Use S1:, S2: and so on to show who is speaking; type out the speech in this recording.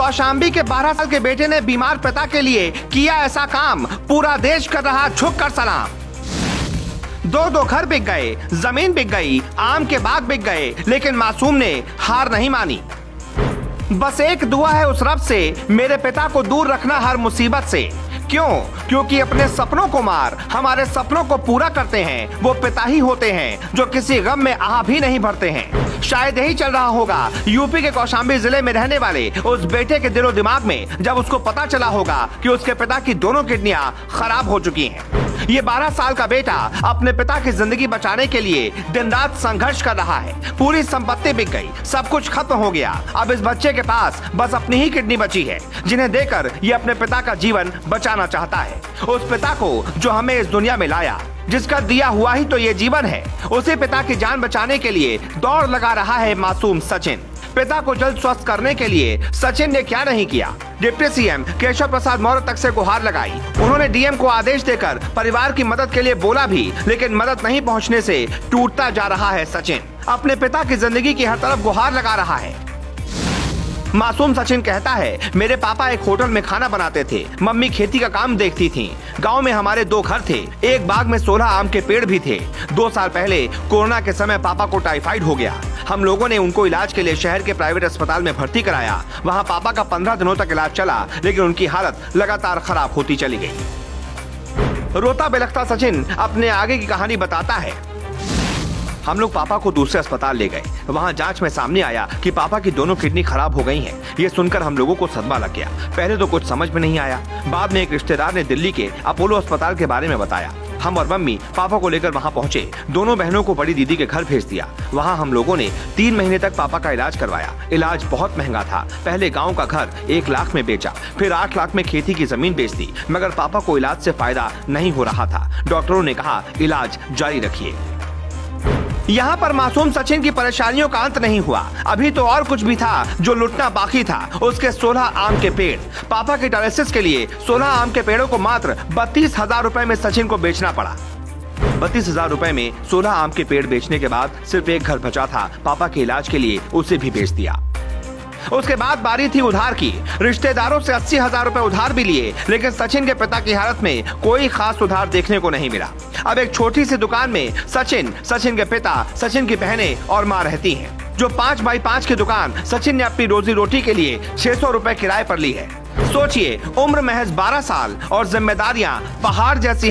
S1: कौशाम्बी के 12 साल के बेटे ने बीमार पिता के लिए किया ऐसा काम, पूरा देश कर रहा झुक कर सलाम। दो घर बिक गए, जमीन बिक गई, आम के बाग बिक गए, लेकिन मासूम ने हार नहीं मानी। बस एक दुआ है उस रब से, मेरे पिता को दूर रखना हर मुसीबत से। क्यों? क्योंकि अपने सपनों को मार हमारे सपनों को पूरा करते हैं वो पिता ही होते हैं जो किसी गम में आह भी नहीं भरते हैं। शायद यही चल रहा होगा यूपी के कौशाम्बी जिले में रहने वाले उस बेटे के दिलो दिमाग में, जब उसको पता चला होगा कि उसके पिता की दोनों किडनियां खराब हो चुकी हैं। ये 12 साल का बेटा अपने पिता की जिंदगी बचाने के लिए दिन रात संघर्ष कर रहा है। पूरी संपत्ति बिक गई, सब कुछ खत्म हो गया। अब इस बच्चे के पास बस अपनी ही किडनी बची है, जिन्हें देकर ये अपने पिता का जीवन बचाना चाहता है। उस पिता को जो हमें इस दुनिया में लाया, जिसका दिया हुआ ही तो ये जीवन है, उसी पिता की जान बचाने के लिए दौड़ लगा रहा है मासूम सचिन। पिता को जल्द स्वस्थ करने के लिए सचिन ने क्या नहीं किया। डिप्टी सीएम केशव प्रसाद मौर्य तक से गुहार लगाई। उन्होंने डीएम को आदेश देकर परिवार की मदद के लिए बोला भी, लेकिन मदद नहीं पहुंचने से टूटता जा रहा है सचिन। अपने पिता की जिंदगी की हर तरफ गुहार लगा रहा है। मासूम सचिन कहता है, मेरे पापा एक होटल में खाना बनाते थे, मम्मी खेती का काम देखती थी। गांव में हमारे 2 घर थे, एक बाग में 16 आम के पेड़ भी थे। 2 साल पहले कोरोना के समय पापा को टाइफाइड हो गया। हम लोगों ने उनको इलाज के लिए शहर के प्राइवेट अस्पताल में भर्ती कराया। वहां पापा का 15 दिनों तक इलाज चला, लेकिन उनकी हालत लगातार खराब होती चली गई। रोता बिलखता सचिन अपने आगे की कहानी बताता है। हम लोग पापा को दूसरे अस्पताल ले गए। वहाँ जांच में सामने आया कि पापा की दोनों किडनी खराब हो गई हैं। ये सुनकर हम लोगों को सदमा लग गया। पहले तो कुछ समझ में नहीं आया। बाद में एक रिश्तेदार ने दिल्ली के अपोलो अस्पताल के बारे में बताया। हम और मम्मी पापा को लेकर वहाँ पहुँचे। दोनों बहनों को बड़ी दीदी के घर भेज दिया। वहाँ हम लोगों ने 3 महीने तक पापा का इलाज करवाया। इलाज बहुत महंगा था। पहले गाँव का घर 1 लाख में बेचा, फिर 8 लाख में खेती की जमीन बेच दी, मगर पापा को इलाज से फायदा नहीं हो रहा था। डॉक्टरों ने कहा, इलाज जारी रखिए। यहाँ पर मासूम सचिन की परेशानियों का अंत नहीं हुआ। अभी तो और कुछ भी था जो लुटना बाकी था। उसके 16 आम के पेड़। पापा के डायलिसिस के लिए 16 आम के पेड़ों को मात्र 32,000 रुपए में सचिन को बेचना पड़ा। 32,000 रुपए में 16 आम के पेड़ बेचने के बाद सिर्फ एक घर बचा था। पापा के इलाज के लिए उसे भी बेच दिया। उसके बाद बारी थी उधार की। रिश्तेदारों से 80,000 रुपए उधार भी लिए, लेकिन सचिन के पिता की हालत में कोई खास सुधार देखने को नहीं मिला। अब एक छोटी सी दुकान में सचिन के पिता, सचिन की बहनें और मां रहती हैं। जो 5 बाई 5 की दुकान सचिन ने अपनी रोजी रोटी के लिए 600 रुपए किराए पर ली है। सोचिए, उम्र महज 12 साल और जिम्मेदारियां पहाड़ जैसी